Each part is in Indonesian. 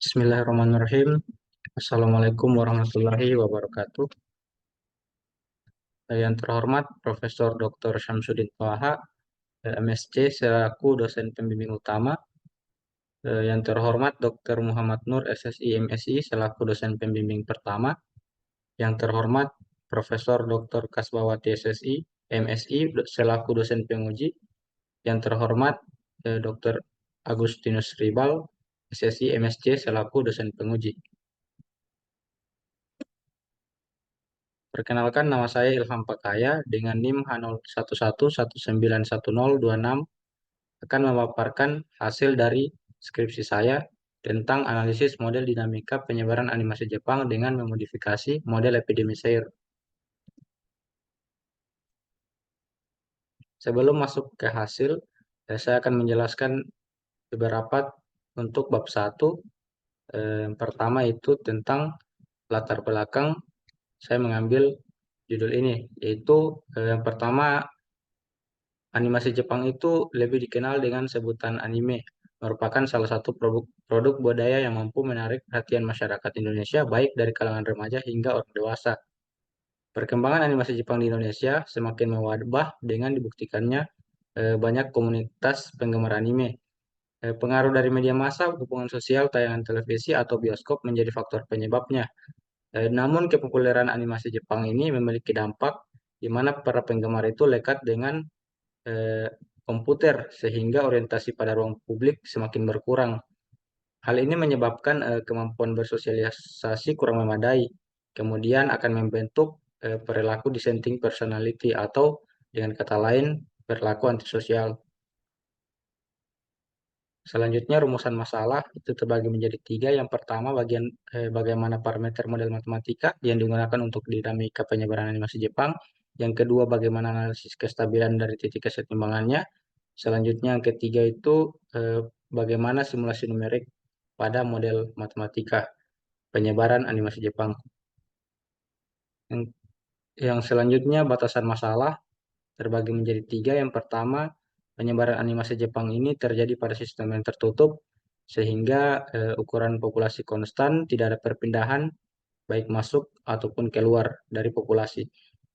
Bismillahirrahmanirrahim. Assalamualaikum warahmatullahi wabarakatuh. Yang terhormat Profesor Dr. Syamsuddin Thaha, MSc selaku dosen pembimbing utama. Yang terhormat Dr. Muhammad Nur, SSI, MSI selaku dosen pembimbing pertama. Yang terhormat Profesor Dr. Kasbawati, SSI, MSI selaku dosen penguji. Yang terhormat Dr. Agustinus Ribal, SSI, MSc selaku dosen penguji. Perkenalkan, nama saya Ilham Pakaya dengan NIM H0111911026 akan memaparkan hasil dari skripsi saya tentang analisis model dinamika penyebaran animasi Jepang dengan memodifikasi model epidemi Shire. Sebelum masuk ke hasil, saya akan menjelaskan beberapa untuk bab 1. Yang pertama itu tentang latar belakang saya mengambil judul ini, yaitu yang pertama, animasi Jepang itu lebih dikenal dengan sebutan anime, merupakan salah satu produk budaya yang mampu menarik perhatian masyarakat Indonesia baik dari kalangan remaja hingga orang dewasa. Perkembangan animasi Jepang di Indonesia semakin mewabah dengan dibuktikannya banyak komunitas penggemar anime. Pengaruh dari media massa, hubungan sosial, tayangan televisi, atau bioskop menjadi faktor penyebabnya. Namun kepopuleran animasi Jepang ini memiliki dampak di mana para penggemar itu lekat dengan eh, komputer sehingga orientasi pada ruang publik semakin berkurang. Hal ini menyebabkan kemampuan bersosialisasi kurang memadai, kemudian akan membentuk perilaku dissenting personality atau dengan kata lain perilaku antisosial. Selanjutnya rumusan masalah itu terbagi menjadi 3. Yang pertama bagaimana parameter model matematika yang digunakan untuk dinamika penyebaran animasi Jepang. Yang kedua bagaimana analisis kestabilan dari titik kesetimbangannya. Selanjutnya yang ketiga itu bagaimana simulasi numerik pada model matematika penyebaran animasi Jepang. Yang, yang selanjutnya batasan masalah terbagi menjadi 3. Yang pertama, penyebaran animasi Jepang ini terjadi pada sistem yang tertutup sehingga ukuran populasi konstan, tidak ada perpindahan baik masuk ataupun keluar dari populasi.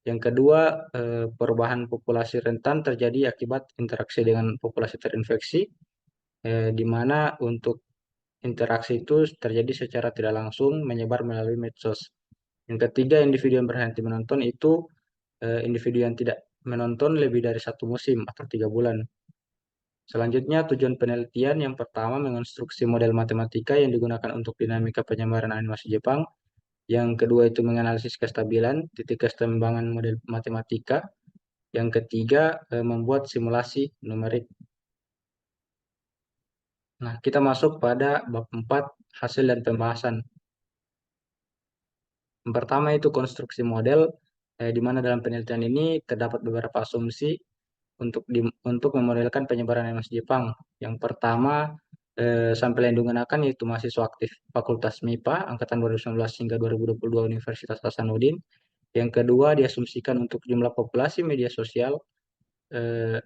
Yang kedua, perubahan populasi rentan terjadi akibat interaksi dengan populasi terinfeksi, di mana untuk interaksi itu terjadi secara tidak langsung menyebar melalui medsos. Yang ketiga, individu yang berhenti menonton itu individu yang tidak menonton lebih dari 1 musim atau 3 bulan. Selanjutnya, tujuan penelitian yang pertama mengonstruksi model matematika yang digunakan untuk dinamika penyebaran animasi Jepang. Yang kedua itu menganalisis kestabilan titik kesetimbangan model matematika. Yang ketiga, membuat simulasi numerik. Nah, kita masuk pada bab 4, hasil dan pembahasan. Yang pertama itu konstruksi model, di mana dalam penelitian ini terdapat beberapa asumsi untuk memodelkan penyebaran animasi Jepang. Yang pertama, sampel yang digunakan yaitu mahasiswa aktif Fakultas MIPA angkatan 2019 hingga 2022 Universitas Hasanuddin. Yang kedua, diasumsikan untuk jumlah populasi media sosial eh,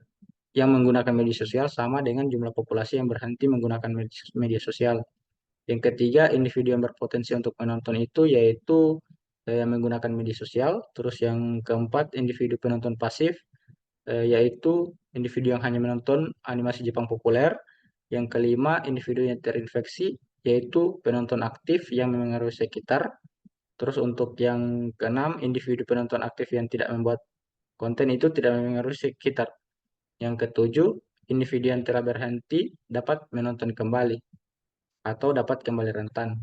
yang menggunakan media sosial sama dengan jumlah populasi yang berhenti menggunakan media sosial. Yang ketiga, individu yang berpotensi untuk menonton itu yaitu yang menggunakan media sosial. Terus yang keempat, individu penonton pasif yaitu individu yang hanya menonton animasi Jepang populer. Yang kelima, individu yang terinfeksi, yaitu penonton aktif yang memengaruhi sekitar. Terus untuk yang keenam, individu penonton aktif yang tidak membuat konten itu tidak memengaruhi sekitar. Yang ketujuh, individu yang telah berhenti dapat menonton kembali atau dapat kembali rentan.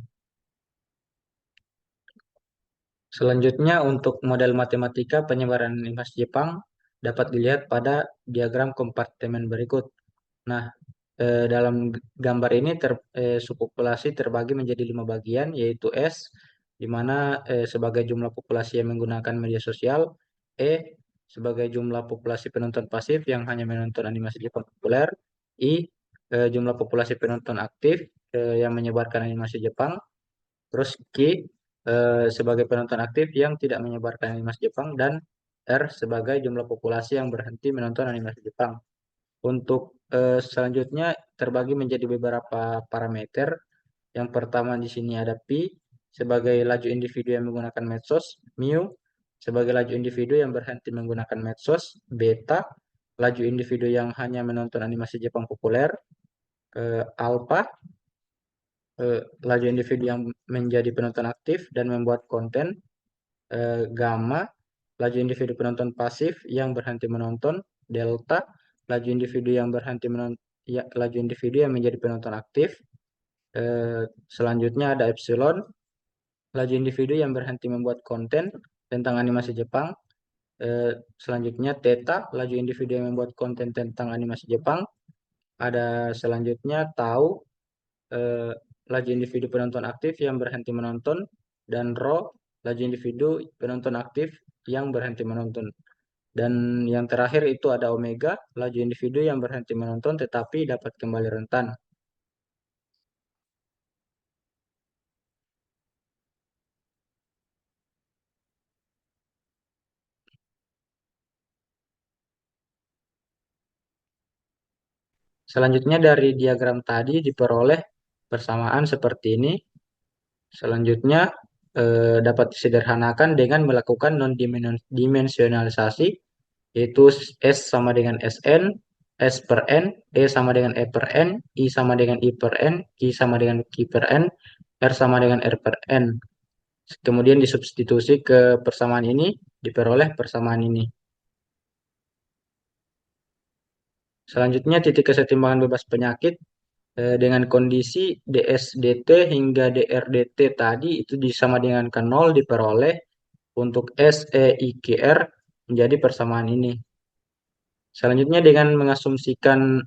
Selanjutnya untuk model matematika penyebaran animasi Jepang dapat dilihat pada diagram kompartemen berikut. Nah, dalam gambar ini subpopulasi terbagi menjadi 5 bagian, yaitu S, di mana sebagai jumlah populasi yang menggunakan media sosial, E sebagai jumlah populasi penonton pasif yang hanya menonton animasi Jepang populer, I jumlah populasi penonton aktif yang menyebarkan animasi Jepang, terus Q sebagai penonton aktif yang tidak menyebarkan animasi Jepang, dan R sebagai jumlah populasi yang berhenti menonton animasi Jepang. Untuk selanjutnya terbagi menjadi beberapa parameter. Yang pertama di sini ada pi sebagai laju individu yang menggunakan medsos, mu sebagai laju individu yang berhenti menggunakan medsos, beta laju individu yang hanya menonton animasi Jepang populer, alpha laju individu yang menjadi penonton aktif dan membuat konten, gamma laju individu penonton pasif yang berhenti menonton, delta laju individu yang berhenti menonton, ya, laju individu yang menjadi penonton aktif. Selanjutnya ada epsilon laju individu yang berhenti membuat konten tentang animasi Jepang. Selanjutnya theta laju individu yang membuat konten tentang animasi Jepang. Ada selanjutnya tau eh, laju individu penonton aktif yang berhenti menonton, dan rho laju individu penonton aktif yang berhenti menonton. Dan yang terakhir itu ada omega laju individu yang berhenti menonton tetapi dapat kembali rentan. Selanjutnya dari diagram tadi diperoleh persamaan seperti ini. Selanjutnya dapat disederhanakan dengan melakukan non-dimensionalisasi, yaitu S sama dengan Sn, S per N, E sama dengan E per N, I sama dengan I per N, Q sama dengan Q per N, R sama dengan R per N. Kemudian disubstitusi ke persamaan ini, diperoleh persamaan ini. Selanjutnya titik kesetimbangan bebas penyakit dengan kondisi DSDT hingga DRDT tadi itu disama dengan ke 0 diperoleh untuk SEIKR menjadi persamaan ini. Selanjutnya dengan mengasumsikan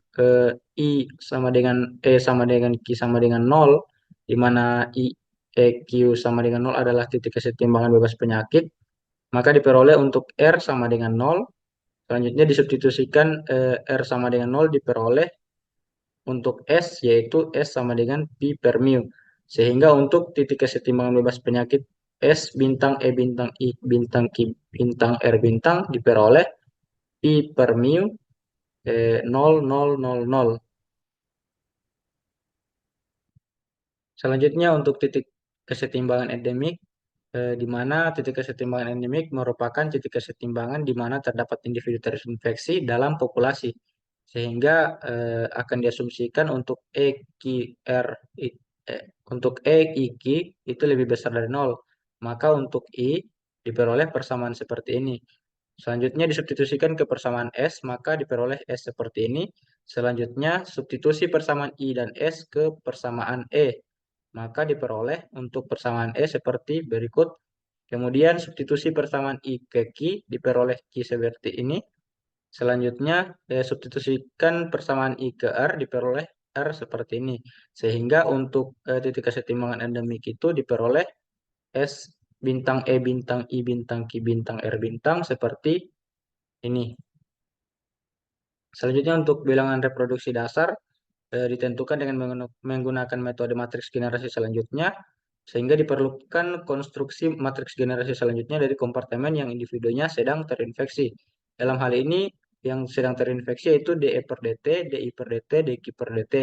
I sama dengan E sama dengan Q sama dengan 0, di mana I, E, Q sama dengan 0 adalah titik kesetimbangan bebas penyakit, maka diperoleh untuk R sama dengan 0. Selanjutnya disubstitusikan R sama dengan 0 diperoleh untuk S, yaitu S sama dengan pi per mu. Sehingga untuk titik kesetimbangan bebas penyakit S bintang E bintang I bintang Q bintang R bintang diperoleh pi per mu 0,000. Selanjutnya untuk titik kesetimbangan endemik, di mana titik kesetimbangan endemik merupakan titik kesetimbangan di mana terdapat individu terinfeksi dalam populasi, sehingga akan diasumsikan untuk EQR untuk EIQ itu lebih besar dari 0. Maka untuk I diperoleh persamaan seperti ini. Selanjutnya disubstitusikan ke persamaan S, maka diperoleh S seperti ini. Selanjutnya substitusi persamaan I dan S ke persamaan E, maka diperoleh untuk persamaan E seperti berikut. Kemudian substitusi persamaan I ke Q diperoleh Q seperti ini. Selanjutnya substitusikan persamaan I ke R diperoleh R seperti ini. Sehingga untuk titik kesetimbangan endemik itu diperoleh S bintang E bintang I bintang Q bintang R bintang seperti ini. Selanjutnya untuk bilangan reproduksi dasar ditentukan dengan menggunakan metode matriks generasi selanjutnya, sehingga diperlukan konstruksi matriks generasi selanjutnya dari kompartemen yang individunya sedang terinfeksi. Dalam hal ini, yang sedang terinfeksi yaitu DE per DT, DI per DT, DQ per DT.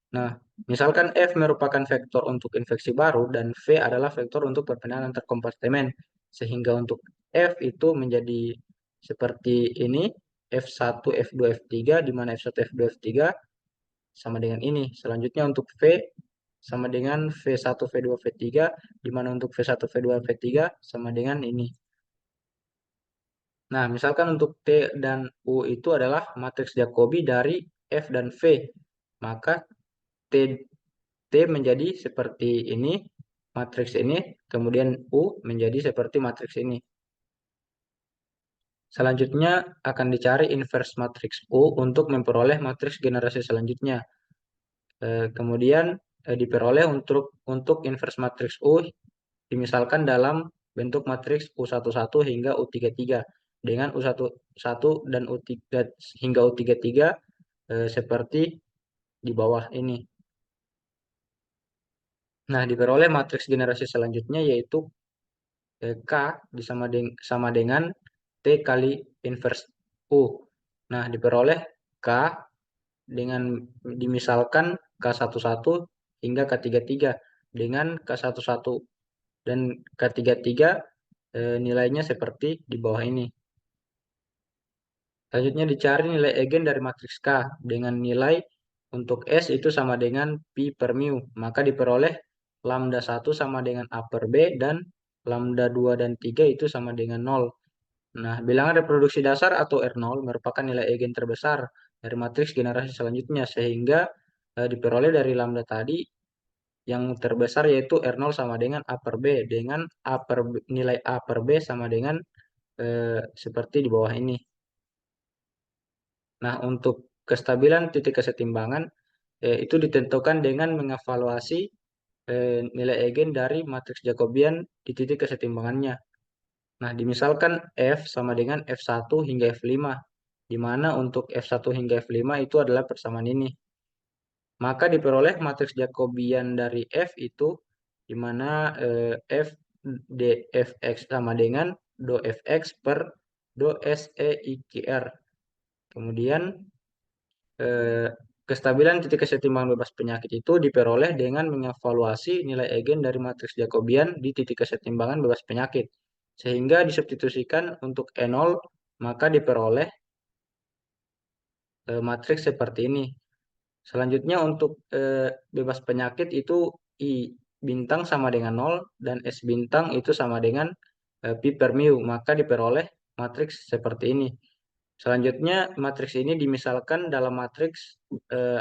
Nah, misalkan F merupakan vektor untuk infeksi baru dan V adalah vektor untuk perpindahan antar kompartemen. Sehingga untuk F itu menjadi seperti ini, F1, F2, F3, di mana F1, F2, F3 sama dengan ini. Selanjutnya untuk V sama dengan V1, V2, V3, di mana untuk V1, V2, V3 sama dengan ini. Nah, misalkan untuk T dan U itu adalah matriks Jacobi dari F dan V, maka T, T menjadi seperti ini, matriks ini, kemudian U menjadi seperti matriks ini. Selanjutnya akan dicari inverse matriks U untuk memperoleh matriks generasi selanjutnya. Kemudian diperoleh untuk inverse matriks U dimisalkan dalam bentuk matriks U11 hingga U33 dengan U11 dan U3 hingga U33 seperti di bawah ini. Nah, diperoleh matriks generasi selanjutnya yaitu K sama dengan T kali inverse U. Nah, diperoleh K dengan dimisalkan K11 hingga K33 dengan K11 dan K33 nilainya seperti di bawah ini. Selanjutnya dicari nilai eigen dari matriks K dengan nilai untuk S itu sama dengan pi per mu. Maka diperoleh lambda 1 sama dengan A per B dan lambda 2 dan 3 itu sama dengan 0. Nah, bilangan reproduksi dasar atau R0 merupakan nilai eigen terbesar dari matriks generasi selanjutnya sehingga diperoleh dari lambda tadi yang terbesar yaitu R0 sama dengan A per B dengan nilai A per B sama dengan seperti di bawah ini. Nah, untuk kestabilan titik kesetimbangan itu ditentukan dengan mengevaluasi nilai eigen dari matriks Jacobian di titik kesetimbangannya. Nah, dimisalkan F sama dengan F1 hingga F5, di mana untuk F1 hingga F5 itu adalah persamaan ini. Maka diperoleh matriks Jacobian dari F itu, di mana F dfx sama dengan do fx per do seikr. Kemudian eh, kestabilan titik kesetimbangan bebas penyakit itu diperoleh dengan mengevaluasi nilai eigen dari matriks Jacobian di titik kesetimbangan bebas penyakit. Sehingga disubstitusikan untuk E0, maka diperoleh matriks seperti ini. Selanjutnya untuk bebas penyakit itu I bintang sama dengan 0 dan S bintang itu sama dengan pi per mu, maka diperoleh matriks seperti ini. Selanjutnya matriks ini dimisalkan dalam matriks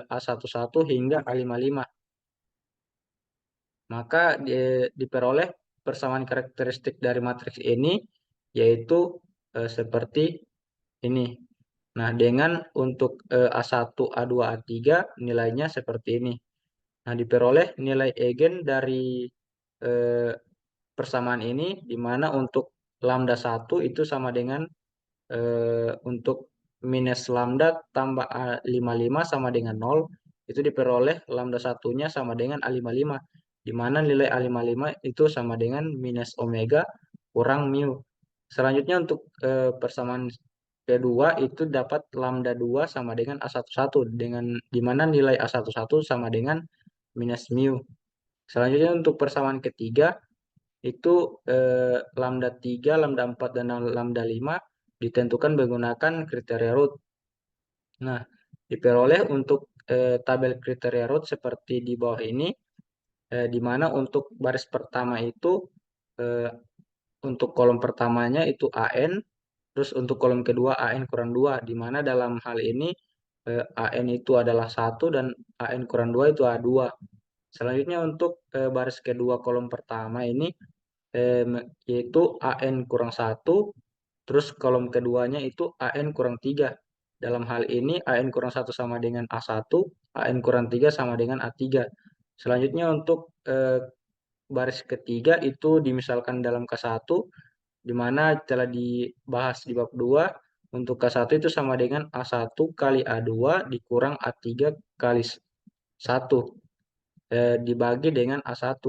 A11 hingga A55. Maka diperoleh persamaan karakteristik dari matriks ini yaitu seperti ini. Nah, dengan untuk A1, A2, A3 nilainya seperti ini. Nah, diperoleh nilai eigen dari eh, persamaan ini di mana untuk lambda 1 itu sama dengan untuk minus lambda tambah A55 sama dengan 0, itu diperoleh lambda satunya sama dengan A55, di mana nilai A55 itu sama dengan minus omega kurang mu. Selanjutnya untuk persamaan kedua itu dapat lambda 2 sama dengan A11 dengan di mana nilai A11 sama dengan minus mu. Selanjutnya untuk persamaan ketiga itu lambda 3, lambda 4, dan lambda 5 ditentukan menggunakan kriteria root. Nah, diperoleh untuk tabel kriteria root seperti di bawah ini, di mana untuk baris pertama itu eh, untuk kolom pertamanya itu AN, terus untuk kolom kedua AN kurang 2, di mana dalam hal ini AN itu adalah 1 dan AN kurang 2 itu A2. Selanjutnya untuk baris kedua kolom pertama ini yaitu AN kurang 1, terus kolom keduanya itu AN kurang 3. Dalam hal ini AN kurang 1 sama dengan A1, AN kurang 3 sama dengan A3. Selanjutnya untuk baris ketiga itu dimisalkan dalam K1, di mana telah dibahas di bab 2, untuk K1 itu sama dengan A1 kali A2 dikurang A3 kali 1 dibagi dengan A1.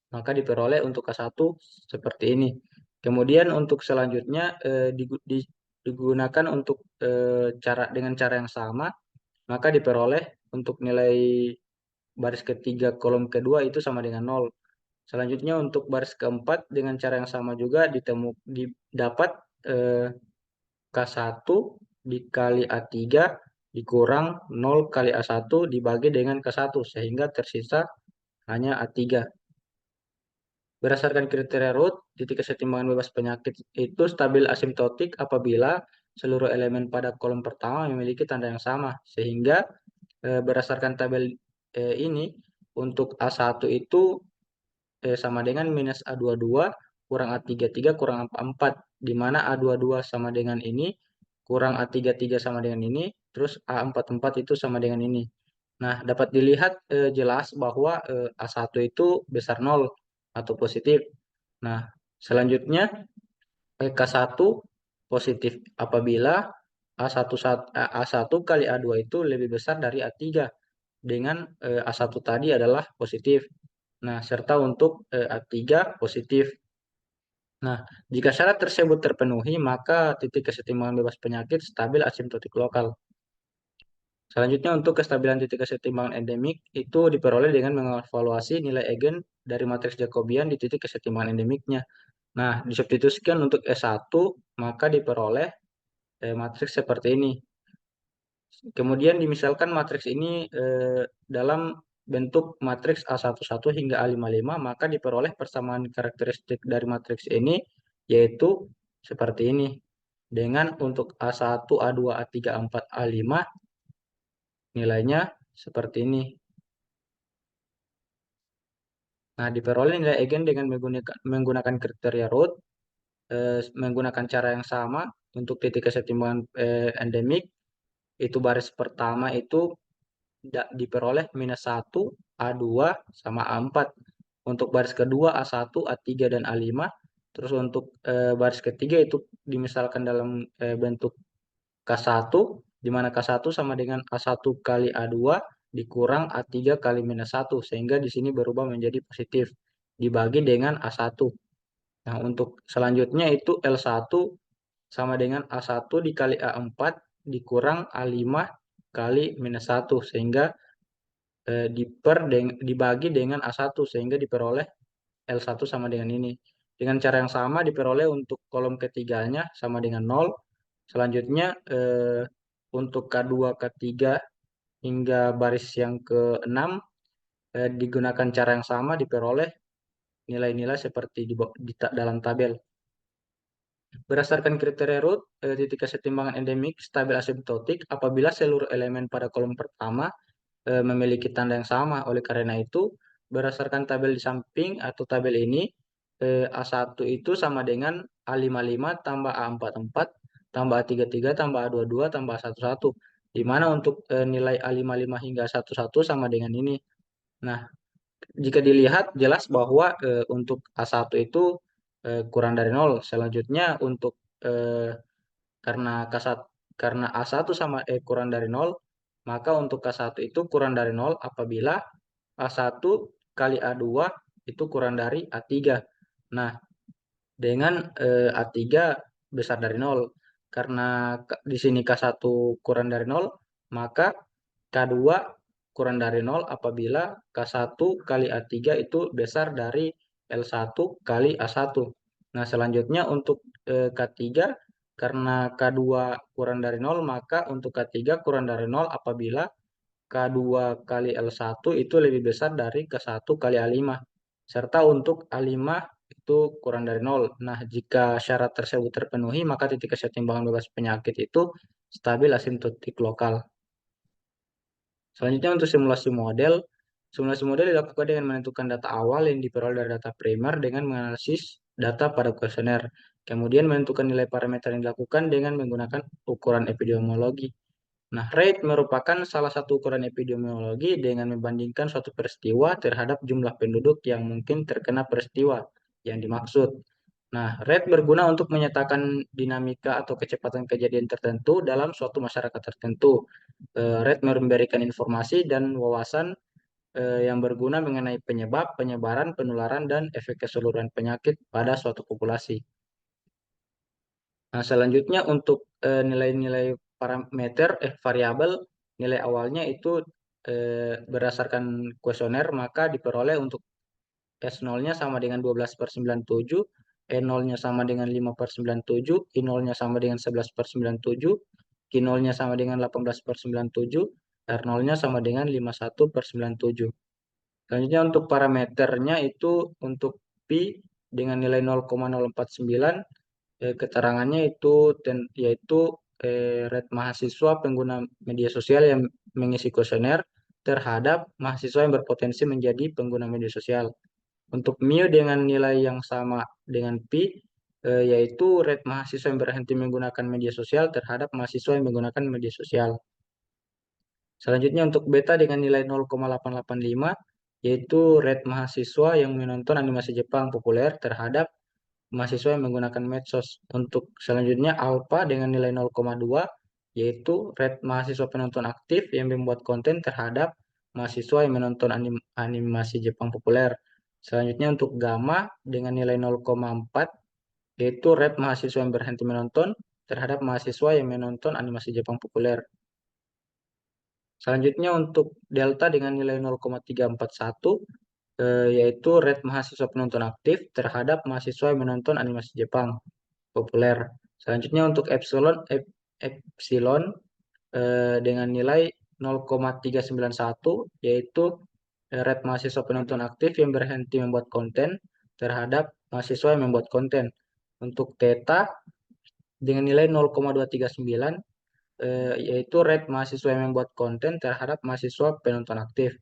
Maka diperoleh untuk K1 seperti ini. Kemudian untuk selanjutnya digunakan untuk dengan cara yang sama, maka diperoleh untuk nilai baris ketiga kolom kedua itu sama dengan 0. Selanjutnya untuk baris keempat dengan cara yang sama juga didapat K1 dikali A3 dikurang 0 kali A1 dibagi dengan K1 sehingga tersisa hanya A3. Berdasarkan kriteria root, titik kesetimbangan bebas penyakit itu stabil asimptotik apabila seluruh elemen pada kolom pertama memiliki tanda yang sama. Sehingga berdasarkan tabel ini, untuk A1 itu sama dengan minus A22 kurang A33 kurang A44, di mana A22 sama dengan ini, kurang A33 sama dengan ini, terus A44 itu sama dengan ini. Nah, dapat dilihat jelas bahwa A1 itu besar 0 atau positif. Nah, selanjutnya K1 positif apabila A1 kali A2 itu lebih besar dari A3 dengan A1 tadi adalah positif. Nah, serta untuk A3 positif. Nah, jika syarat tersebut terpenuhi, maka titik kesetimbangan bebas penyakit stabil asimptotik lokal. Selanjutnya untuk kestabilan titik kesetimbangan endemik itu diperoleh dengan mengevaluasi nilai eigen dari matriks Jacobian di titik kesetimbangan endemiknya. Nah, disubstitusikan untuk S1 maka diperoleh matriks seperti ini. Kemudian dimisalkan matriks ini dalam bentuk matriks A11 hingga A55, maka diperoleh persamaan karakteristik dari matriks ini yaitu seperti ini. Dengan untuk A1, A2, A3, A4, A5 nilainya seperti ini. Nah, diperoleh nilai eigen dengan menggunakan kriteria root, menggunakan cara yang sama untuk titik kesetimbangan endemik. Itu baris pertama itu diperoleh -1, A2, sama A4. Untuk baris kedua A1, A3, dan A5. Terus untuk baris ketiga itu dimisalkan dalam bentuk K1, di mana K1 sama dengan A1 kali A2 dikurang A3 kali -1, sehingga di sini berubah menjadi positif, dibagi dengan A1. Nah, untuk selanjutnya itu L1 sama dengan A1 dikali A4 dikurang A5 kali -1, sehingga dibagi dengan A1, sehingga diperoleh L1 sama dengan ini. Dengan cara yang sama diperoleh untuk kolom ketiganya sama dengan 0. Selanjutnya untuk K2, K3 hingga baris yang ke-6 digunakan cara yang sama diperoleh nilai-nilai seperti dalam tabel. Berdasarkan kriteria root, titik kesetimbangan endemik stabil asymptotik apabila seluruh elemen pada kolom pertama memiliki tanda yang sama. Oleh karena itu, berdasarkan tabel di samping atau tabel ini, A1 itu sama dengan A55 tambah A44 tambah A33 tambah A22 tambah A11, di mana untuk nilai A55 hingga A11 sama dengan ini. Nah, jika dilihat jelas bahwa untuk A1 itu kurang dari 0. Selanjutnya untuk eh, karena K1 karena A1 sama kurang dari 0, maka untuk K1 itu kurang dari 0 apabila A1 kali A2 itu kurang dari A3. Nah, dengan A3 besar dari 0. Karena di sini K1 kurang dari 0, maka K2 kurang dari 0 apabila K1 kali A3 itu besar dari L1 kali A1. Nah, selanjutnya untuk K3, karena K2 kurang dari 0, maka untuk K3 kurang dari 0 apabila K2 kali L1 itu lebih besar dari K1 kali A5. Serta untuk A5 itu kurang dari 0. Nah, jika syarat tersebut terpenuhi, maka titik kesetimbangan bebas penyakit itu stabil asimptotik lokal. Selanjutnya untuk simulasi model dilakukan dengan menentukan data awal yang diperoleh dari data primer dengan menganalisis data pada kuesioner. Kemudian menentukan nilai parameter yang dilakukan dengan menggunakan ukuran epidemiologi. Nah, rate merupakan salah satu ukuran epidemiologi dengan membandingkan suatu peristiwa terhadap jumlah penduduk yang mungkin terkena peristiwa yang dimaksud. Nah, rate berguna untuk menyatakan dinamika atau kecepatan kejadian tertentu dalam suatu masyarakat tertentu. Rate memberikan informasi dan wawasan yang berguna mengenai penyebab, penyebaran, penularan, dan efek keseluruhan penyakit pada suatu populasi. Nah, selanjutnya untuk nilai-nilai parameter variabel, nilai awalnya itu berdasarkan kuesioner maka diperoleh untuk S0-nya sama dengan 12/97, E0-nya sama dengan 5/97, I0-nya sama dengan 11/97, Q0-nya sama dengan 18/97, R0-nya sama dengan 51/97. Selanjutnya untuk parameternya itu untuk pi dengan nilai 0,049, keterangannya itu yaitu rate mahasiswa pengguna media sosial yang mengisi kuesioner terhadap mahasiswa yang berpotensi menjadi pengguna media sosial. Untuk mu dengan nilai yang sama dengan pi, yaitu rate mahasiswa yang berhenti menggunakan media sosial terhadap mahasiswa yang menggunakan media sosial. Selanjutnya untuk beta dengan nilai 0,885, yaitu rate mahasiswa yang menonton animasi Jepang populer terhadap mahasiswa yang menggunakan medsos. Untuk selanjutnya alpha dengan nilai 0,2, yaitu rate mahasiswa penonton aktif yang membuat konten terhadap mahasiswa yang menonton animasi Jepang populer. Selanjutnya untuk gamma dengan nilai 0,4, yaitu rate mahasiswa yang berhenti menonton terhadap mahasiswa yang menonton animasi Jepang populer. Selanjutnya untuk delta dengan nilai 0,341, yaitu rate mahasiswa penonton aktif terhadap mahasiswa yang menonton animasi Jepang populer. Selanjutnya untuk epsilon dengan nilai 0,391, yaitu rate mahasiswa penonton aktif yang berhenti membuat konten terhadap mahasiswa yang membuat konten. Untuk theta dengan nilai 0,239, yaitu rate mahasiswa yang membuat konten terhadap mahasiswa penonton aktif.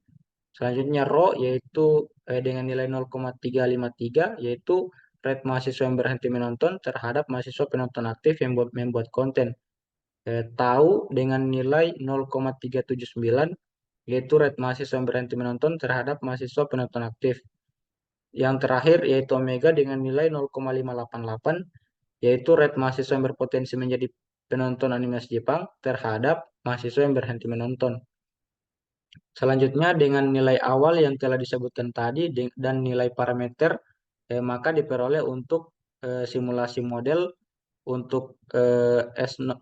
Selanjutnya rho yaitu dengan nilai 0,353, yaitu rate mahasiswa yang berhenti menonton terhadap mahasiswa penonton aktif yang membuat konten. Tau dengan nilai 0,379, yaitu rate mahasiswa yang berhenti menonton terhadap mahasiswa penonton aktif. Yang terakhir yaitu omega dengan nilai 0,588, yaitu rate mahasiswa yang berpotensi menjadi penonton animasi Jepang terhadap mahasiswa yang berhenti menonton. Selanjutnya dengan nilai awal yang telah disebutkan tadi dan nilai parameter, maka diperoleh untuk simulasi model untuk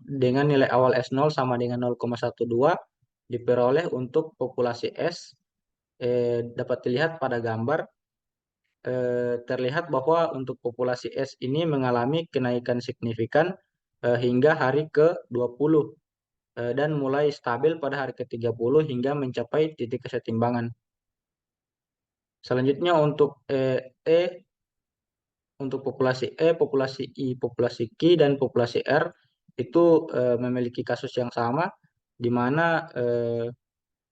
dengan nilai awal S0 sama dengan 0,12 diperoleh untuk populasi S. Dapat dilihat pada gambar, terlihat bahwa untuk populasi S ini mengalami kenaikan signifikan hingga hari ke-20 dan mulai stabil pada hari ke-30 hingga mencapai titik kesetimbangan. Selanjutnya untuk untuk populasi populasi I, populasi Q, dan populasi R itu memiliki kasus yang sama, di mana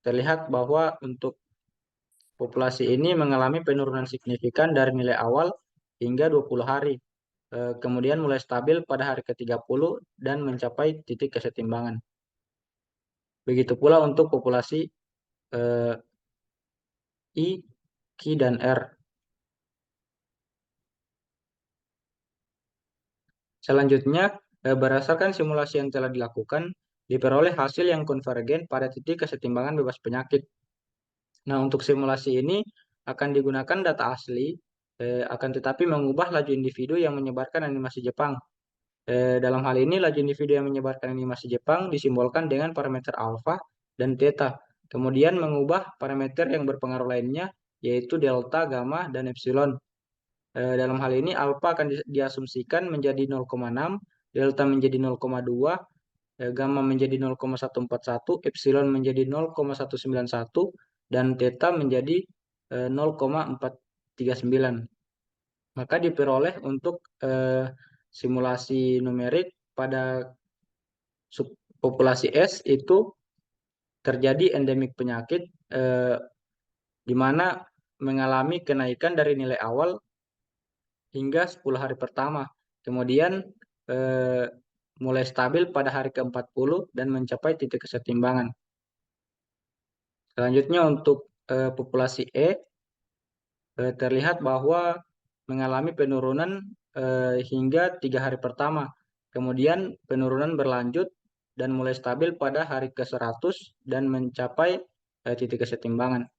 terlihat bahwa untuk populasi ini mengalami penurunan signifikan dari nilai awal hingga 20 hari. Kemudian mulai stabil pada hari ke-30 dan mencapai titik kesetimbangan. Begitu pula untuk populasi I, Q, dan R. Selanjutnya, berdasarkan simulasi yang telah dilakukan, diperoleh hasil yang konvergen pada titik kesetimbangan bebas penyakit. Nah, untuk simulasi ini akan digunakan data asli, akan tetapi mengubah laju individu yang menyebarkan animasi Jepang. Dalam hal ini, laju individu yang menyebarkan animasi Jepang disimbolkan dengan parameter alfa dan theta. Kemudian mengubah parameter yang berpengaruh lainnya, yaitu delta, gamma, dan epsilon. Dalam hal ini, alfa akan diasumsikan menjadi 0,6, delta menjadi 0,2, gamma menjadi 0,141, epsilon menjadi 0,191, dan theta menjadi 0,439. Maka diperoleh untuk simulasi numerik pada subpopulasi S itu terjadi endemik penyakit di mana mengalami kenaikan dari nilai awal hingga 10 hari pertama. Kemudian mulai stabil pada hari ke-40 dan mencapai titik kesetimbangan. Selanjutnya untuk populasi E, terlihat bahwa mengalami penurunan hingga 3 hari pertama. Kemudian penurunan berlanjut dan mulai stabil pada hari ke-100 dan mencapai titik kesetimbangan.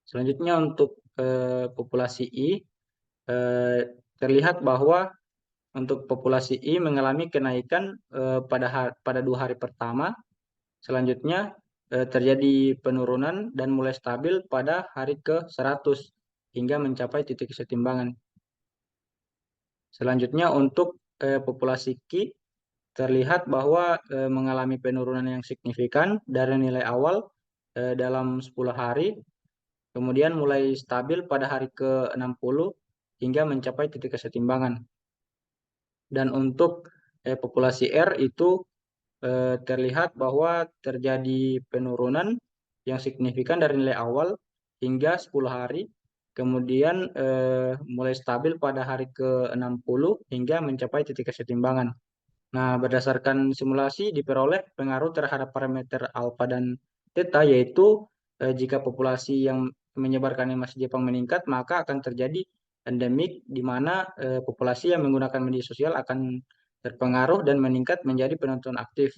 Selanjutnya untuk populasi I, terlihat bahwa untuk populasi I mengalami kenaikan pada 2 hari pertama. Selanjutnya terjadi penurunan dan mulai stabil pada hari ke-100 hingga mencapai titik kesetimbangan. Selanjutnya untuk populasi Q, terlihat bahwa mengalami penurunan yang signifikan dari nilai awal dalam 10 hari, kemudian mulai stabil pada hari ke-60 hingga mencapai titik kesetimbangan. Dan untuk populasi R itu terlihat bahwa terjadi penurunan yang signifikan dari nilai awal hingga 10 hari, kemudian mulai stabil pada hari ke-60 hingga mencapai titik kesetimbangan. Nah, berdasarkan simulasi diperoleh pengaruh terhadap parameter alfa dan theta, yaitu jika populasi yang menyebarkan animasi Jepang meningkat, maka akan terjadi endemik di mana populasi yang menggunakan media sosial akan terpengaruh dan meningkat menjadi penonton aktif.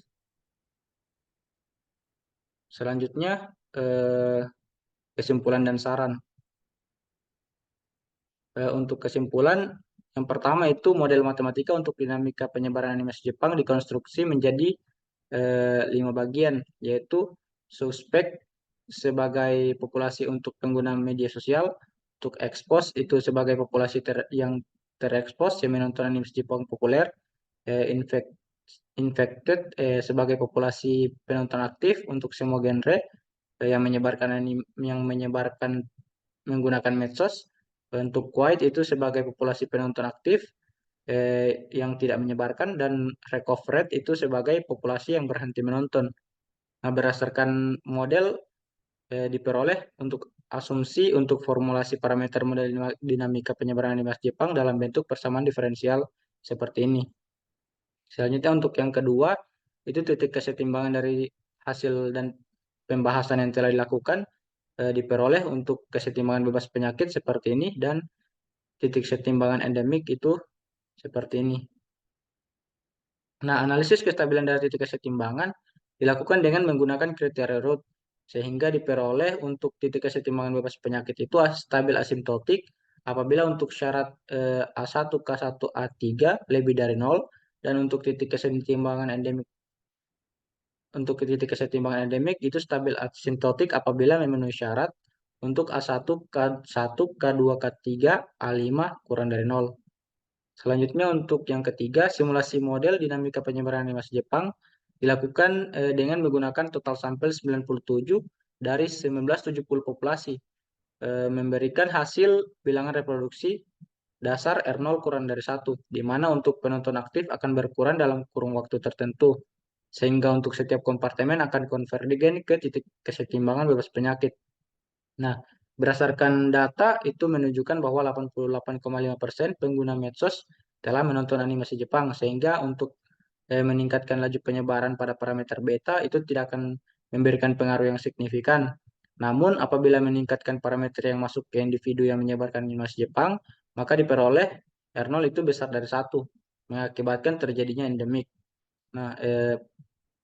Selanjutnya, kesimpulan dan saran. Untuk kesimpulan, yang pertama itu model matematika untuk dinamika penyebaran animasi Jepang dikonstruksi menjadi lima bagian, yaitu suspek sebagai populasi untuk pengguna media sosial, untuk expose itu sebagai populasi yang terekspos yang menonton anime Jepang populer, infect infected sebagai populasi penonton aktif untuk semua genre, yang menyebarkan yang menyebarkan menggunakan medsos. Untuk quiet itu sebagai populasi penonton aktif yang tidak menyebarkan, dan recovered itu sebagai populasi yang berhenti menonton. Nah, berdasarkan model diperoleh untuk asumsi untuk formulasi parameter model dinamika penyebaran animasi Jepang dalam bentuk persamaan diferensial seperti ini. Selanjutnya untuk yang kedua, itu titik kesetimbangan dari hasil dan pembahasan yang telah dilakukan diperoleh untuk kesetimbangan bebas penyakit seperti ini, dan titik kesetimbangan endemik itu seperti ini. Nah, analisis kestabilan dari titik kesetimbangan dilakukan dengan menggunakan kriteria Root, sehingga diperoleh untuk titik kesetimbangan bebas penyakit itu stabil asimptotik apabila untuk syarat A1, K1, A3 lebih dari 0, dan untuk titik kesetimbangan endemik itu stabil asimptotik apabila memenuhi syarat untuk A1, K1, K2, K3, A5 kurang dari 0. Selanjutnya untuk yang ketiga, simulasi model dinamika penyebaran animasi Jepang dilakukan dengan menggunakan total sampel 97 dari 1970 populasi, memberikan hasil bilangan reproduksi dasar R0 kurang dari 1, di mana untuk penonton aktif akan berkurang dalam kurun waktu tertentu, sehingga untuk setiap kompartemen akan konvergen ke titik kesetimbangan bebas penyakit. Nah, berdasarkan data itu menunjukkan bahwa 88,5% pengguna medsos telah menonton animasi Jepang, sehingga untuk meningkatkan laju penyebaran pada parameter beta itu tidak akan memberikan pengaruh yang signifikan. Namun, apabila meningkatkan parameter yang masuk ke individu yang menyebarkan animasi Jepang, maka diperoleh R0 itu besar dari 1, mengakibatkan terjadinya endemik. Nah,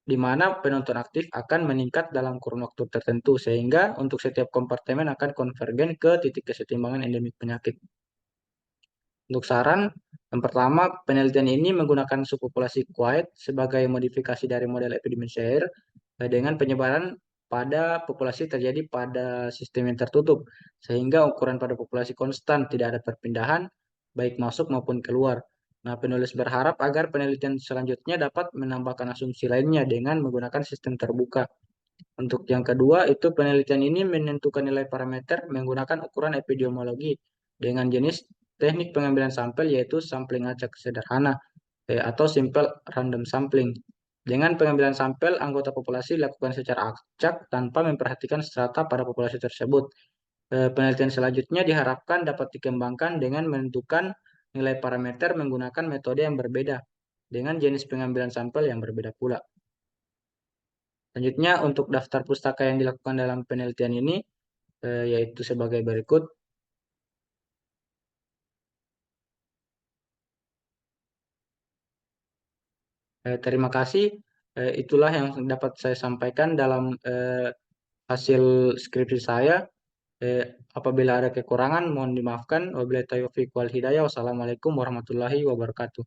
di mana penonton aktif akan meningkat dalam kurun waktu tertentu, sehingga untuk setiap kompartemen akan konvergen ke titik kesetimbangan endemik penyakit. Untuk saran, yang pertama, penelitian ini menggunakan subpopulasi quiet sebagai modifikasi dari model epidemic dengan penyebaran pada populasi terjadi pada sistem yang tertutup, sehingga ukuran pada populasi konstan, tidak ada perpindahan baik masuk maupun keluar. Nah, penulis berharap agar penelitian selanjutnya dapat menambahkan asumsi lainnya dengan menggunakan sistem terbuka. Untuk yang kedua, itu penelitian ini menentukan nilai parameter menggunakan ukuran epidemiologi dengan jenis teknik pengambilan sampel, yaitu sampling acak sederhana atau simple random sampling. Dengan pengambilan sampel anggota populasi dilakukan secara acak tanpa memperhatikan strata pada populasi tersebut. Penelitian selanjutnya diharapkan dapat dikembangkan dengan menentukan nilai parameter menggunakan metode yang berbeda dengan jenis pengambilan sampel yang berbeda pula. Selanjutnya untuk daftar pustaka yang dilakukan dalam penelitian ini yaitu sebagai berikut. Terima kasih. Itulah yang dapat saya sampaikan dalam hasil skripsi saya. Apabila ada kekurangan mohon dimaafkan. Wabillahi taufiq wal hidayah. Wassalamualaikum warahmatullahi wabarakatuh.